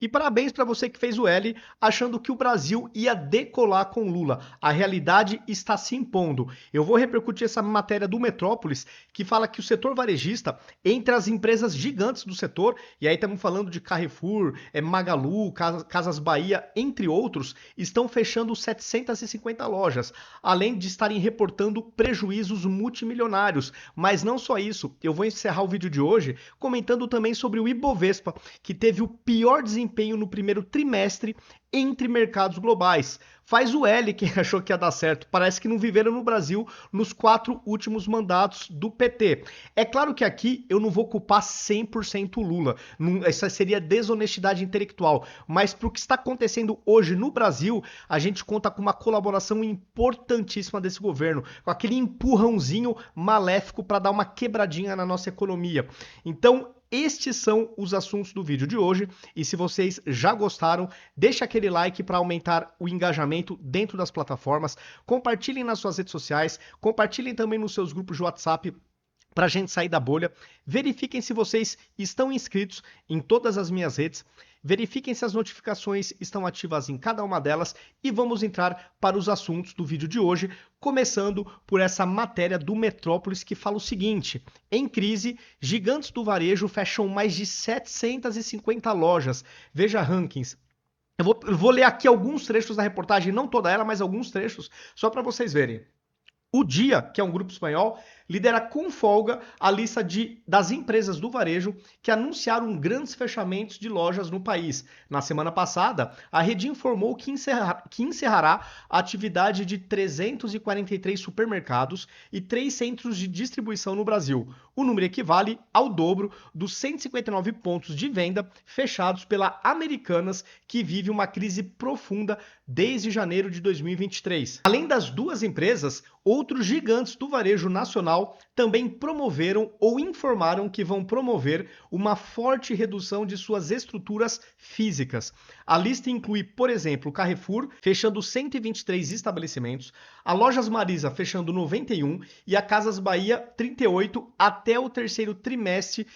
E parabéns para você que fez o L achando que o Brasil ia decolar com Lula. A realidade está se impondo. Eu vou repercutir essa matéria do Metrópolis que fala que o setor varejista, entre as empresas gigantes do setor, e aí estamos falando de Carrefour, Magalu, Casas Bahia, entre outros, estão fechando 750 lojas, além de estarem reportando prejuízos multimilionários. Mas não só isso, eu vou encerrar o vídeo de hoje comentando também sobre o Ibovespa, que teve o pior desempenho no primeiro trimestre entre mercados globais. Faz o L quem achou que ia dar certo. Parece que não viveram no Brasil nos 4 últimos mandatos do PT. É claro que aqui eu não vou culpar 100% o Lula. Essa seria desonestidade intelectual. Mas para o que está acontecendo hoje no Brasil, a gente conta com uma colaboração importantíssima desse governo, com aquele empurrãozinho maléfico para dar uma quebradinha na nossa economia. Então, estes são os assuntos do vídeo de hoje e se vocês já gostaram, deixa aquele like para aumentar o engajamento dentro das plataformas, compartilhem nas suas redes sociais, compartilhem também nos seus grupos de WhatsApp para a gente sair da bolha. Verifiquem se vocês estão inscritos em todas as minhas redes, verifiquem se as notificações estão ativas em cada uma delas e vamos entrar para os assuntos do vídeo de hoje, começando por essa matéria do Metrópolis que fala o seguinte: em crise, gigantes do varejo fecham mais de 750 lojas. Veja rankings. Eu vou ler aqui alguns trechos da reportagem, não toda ela, mas alguns trechos, só para vocês verem. O Dia, que é um grupo espanhol, lidera com folga a lista das empresas do varejo que anunciaram grandes fechamentos de lojas no país. Na semana passada, a rede informou que encerrará a atividade de 343 supermercados e 3 centros de distribuição no Brasil. O número equivale ao dobro dos 159 pontos de venda fechados pela Americanas, que vive uma crise profunda desde janeiro de 2023. Além das duas empresas, outros gigantes do varejo nacional também promoveram ou informaram que vão promover uma forte redução de suas estruturas físicas. A lista inclui, por exemplo, o Carrefour, fechando 123 estabelecimentos, a Lojas Marisa, fechando 91 e a Casas Bahia, 38, até o terceiro trimestre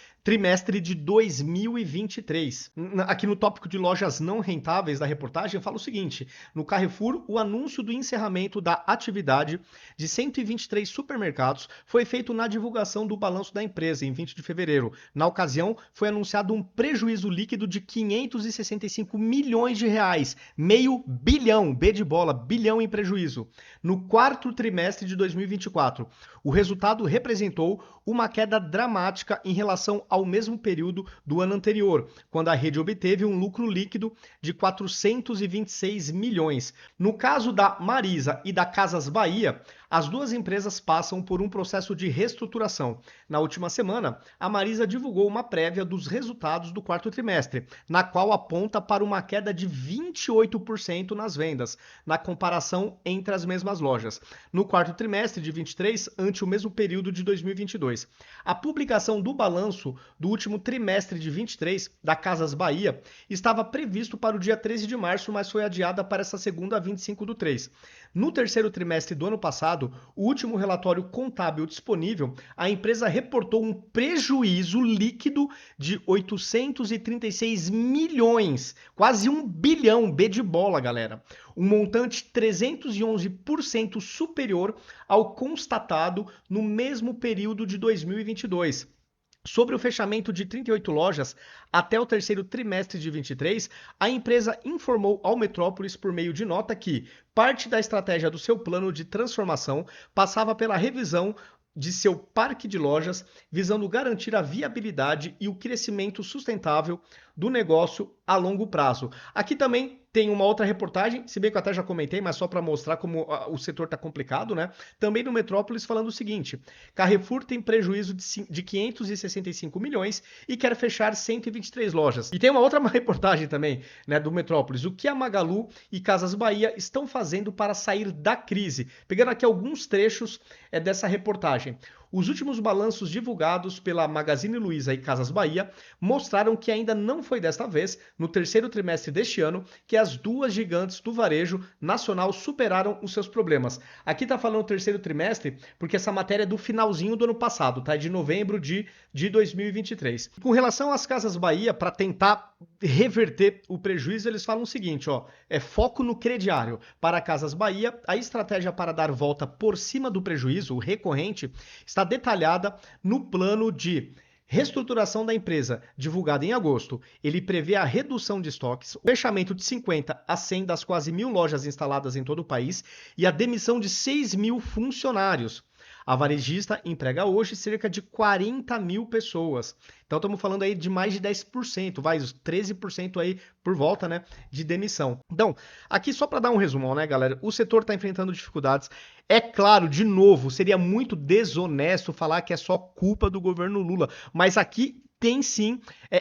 de 2023. Aqui no tópico de lojas não rentáveis da reportagem, fala o seguinte: no Carrefour, o anúncio do encerramento da atividade de 123 supermercados foi feito na divulgação do balanço da empresa em 20 de fevereiro. Na ocasião, foi anunciado um prejuízo líquido de 565 milhões de reais, meio bilhão, B de bola, bilhão em prejuízo. No quarto trimestre de 2024, o resultado representou uma queda dramática em relação ao mesmo período do ano anterior, quando a rede obteve um lucro líquido de 426 milhões. No caso da Marisa e da Casas Bahia, as duas empresas passam por um processo de reestruturação. Na última semana, a Marisa divulgou uma prévia dos resultados do quarto trimestre, na qual aponta para uma queda de 28% nas vendas, na comparação entre as mesmas lojas, no quarto trimestre de 23 ante o mesmo período de 2022. A publicação do balanço do último trimestre de 23 da Casas Bahia estava previsto para o dia 13 de março, mas foi adiada para essa segunda, 25/3. No terceiro trimestre do ano passado, o último relatório contábil disponível, a empresa reportou um prejuízo líquido de 836 milhões, quase 1 bilhão, B de bola, galera. Um montante 311% superior ao constatado no mesmo período de 2022. Sobre o fechamento de 38 lojas até o terceiro trimestre de 23, a empresa informou ao Metrópolis por meio de nota que parte da estratégia do seu plano de transformação passava pela revisão de seu parque de lojas, visando garantir a viabilidade e o crescimento sustentável do negócio a longo prazo. Aqui também tem uma outra reportagem, se bem que eu até já comentei, mas só para mostrar como o setor está complicado, né? Também no Metrópolis falando o seguinte: Carrefour tem prejuízo de 565 milhões e quer fechar 123 lojas. E tem uma outra reportagem também, né, do Metrópolis: o que a Magalu e Casas Bahia estão fazendo para sair da crise. Pegando aqui alguns trechos dessa reportagem. Os últimos balanços divulgados pela Magazine Luiza e Casas Bahia mostraram que ainda não foi desta vez, no terceiro trimestre deste ano, que as duas gigantes do varejo nacional superaram os seus problemas. Aqui tá falando terceiro trimestre, porque essa matéria é do finalzinho do ano passado, tá? De novembro de 2023. Com relação às Casas Bahia, para tentar reverter o prejuízo, eles falam o seguinte, ó, é foco no crediário. Para a Casas Bahia, a estratégia para dar volta por cima do prejuízo recorrente está detalhada no plano de reestruturação da empresa, divulgado em agosto. Ele prevê a redução de estoques, o fechamento de 50 a 100 das quase 1.000 lojas instaladas em todo o país e a demissão de 6.000 funcionários. A varejista emprega hoje cerca de 40 mil pessoas. Então estamos falando aí de mais de 10%, vai, os 13% aí por volta, né, de demissão. Então, aqui só para dar um resumão, né, galera? O setor está enfrentando dificuldades. É claro, de novo, seria muito desonesto falar que é só culpa do governo Lula, mas aqui tem sim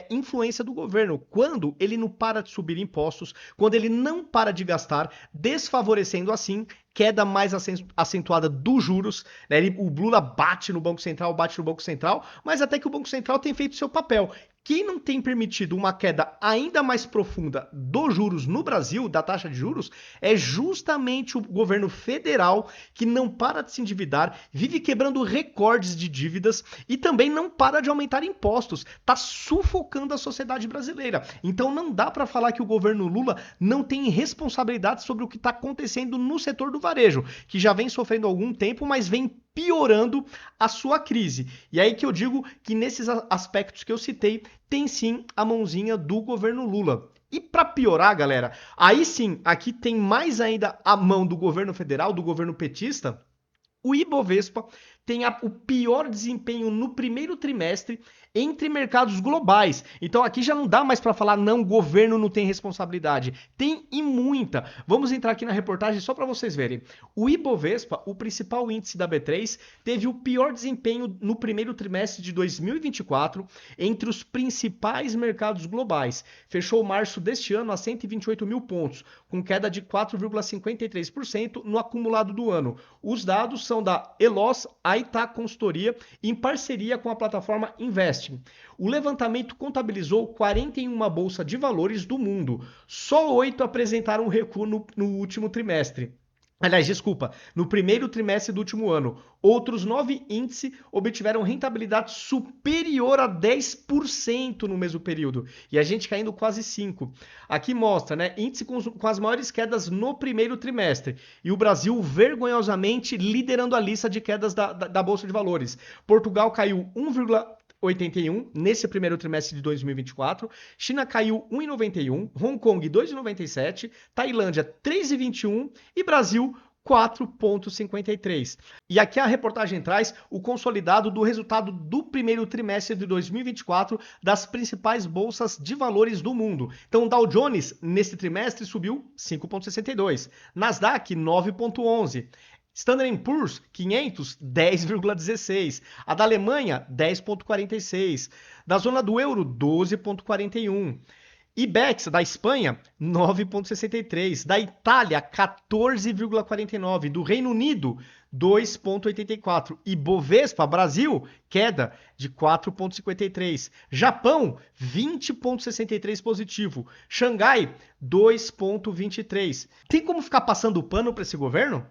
influência do governo. Quando ele não para de subir impostos, quando ele não para de gastar, desfavorecendo assim queda mais acentuada dos juros, né? O Lula bate no Banco Central, mas até que o Banco Central tem feito seu papel. Quem não tem permitido uma queda ainda mais profunda dos juros no Brasil, da taxa de juros, é justamente o governo federal, que não para de se endividar, vive quebrando recordes de dívidas e também não para de aumentar impostos. Está sufocando a sociedade brasileira. Então não dá para falar que o governo Lula não tem responsabilidade sobre o que está acontecendo no setor do varejo, que já vem sofrendo há algum tempo, mas vem piorando a sua crise. E aí que eu digo que nesses aspectos que eu citei, tem sim a mãozinha do governo Lula. E para piorar, galera, aí sim, aqui tem mais ainda a mão do governo federal, do governo petista. O Ibovespa tem o pior desempenho no primeiro trimestre entre mercados globais. Então aqui já não dá mais para falar não, o governo não tem responsabilidade. Tem e muita. Vamos entrar aqui na reportagem só para vocês verem. O Ibovespa, o principal índice da B3, teve o pior desempenho no primeiro trimestre de 2024 entre os principais mercados globais. Fechou março deste ano a 128 mil pontos, com queda de 4,53% no acumulado do ano. Os dados são da Elos Aita Consultoria, em parceria com a plataforma Invest. O levantamento contabilizou 41 bolsas de valores do mundo. Só 8 apresentaram recuo no último trimestre. Aliás, desculpa, no primeiro trimestre do último ano. Outros 9 índices obtiveram rentabilidade superior a 10% no mesmo período. E a gente caindo quase 5%. Aqui mostra, né? Índice com as maiores quedas no primeiro trimestre. E o Brasil, vergonhosamente, liderando a lista de quedas da Bolsa de Valores. Portugal caiu 1,81 nesse primeiro trimestre de 2024, China caiu 1,91, Hong Kong 2,97, Tailândia 3,21 e Brasil 4,53. E aqui a reportagem traz o consolidado do resultado do primeiro trimestre de 2024 das principais bolsas de valores do mundo. Então, o Dow Jones, nesse trimestre, subiu 5,62, Nasdaq 9,11, Standard & Poor's 500, 10,16. A da Alemanha, 10,46. Da zona do euro, 12,41. IBEX da Espanha, 9,63. Da Itália, 14,49. Do Reino Unido, 2,84. E Bovespa, Brasil, queda de 4,53. Japão, 20,63 positivo. Xangai, 2,23. Tem como ficar passando pano para esse governo?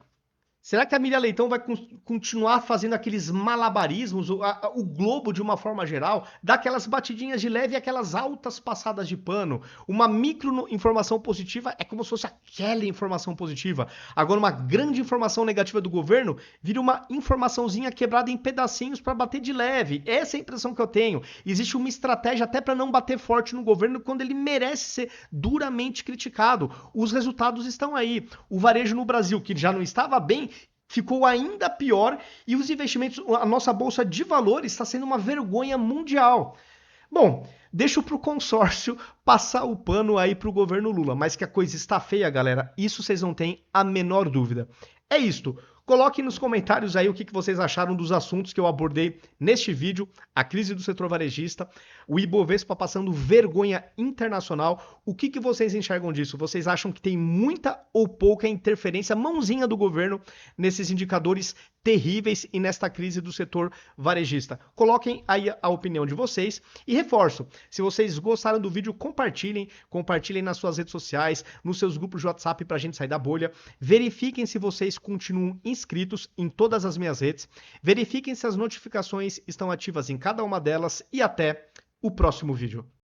Será que a Miriam Leitão vai continuar fazendo aqueles malabarismos, o Globo de uma forma geral, dar aquelas batidinhas de leve e aquelas altas passadas de pano? Uma micro informação positiva é como se fosse aquela informação positiva. Agora, uma grande informação negativa do governo vira uma informaçãozinha quebrada em pedacinhos para bater de leve. Essa é a impressão que eu tenho. Existe uma estratégia até para não bater forte no governo quando ele merece ser duramente criticado. Os resultados estão aí. O varejo no Brasil, que já não estava bem, ficou ainda pior e os investimentos, a nossa bolsa de valores está sendo uma vergonha mundial. Bom, deixo para o consórcio passar o pano aí para o governo Lula, mas que a coisa está feia, galera, isso vocês não têm a menor dúvida. É isto. Coloquem nos comentários aí o que vocês acharam dos assuntos que eu abordei neste vídeo, a crise do setor varejista, o Ibovespa passando vergonha internacional. O que vocês enxergam disso? Vocês acham que tem muita ou pouca interferência, mãozinha do governo nesses indicadores terríveis e nesta crise do setor varejista? Coloquem aí a opinião de vocês e reforço, se vocês gostaram do vídeo, compartilhem nas suas redes sociais, nos seus grupos de WhatsApp para a gente sair da bolha. Verifiquem se vocês continuam inscritos em todas as minhas redes. Verifiquem se as notificações estão ativas em cada uma delas e até o próximo vídeo.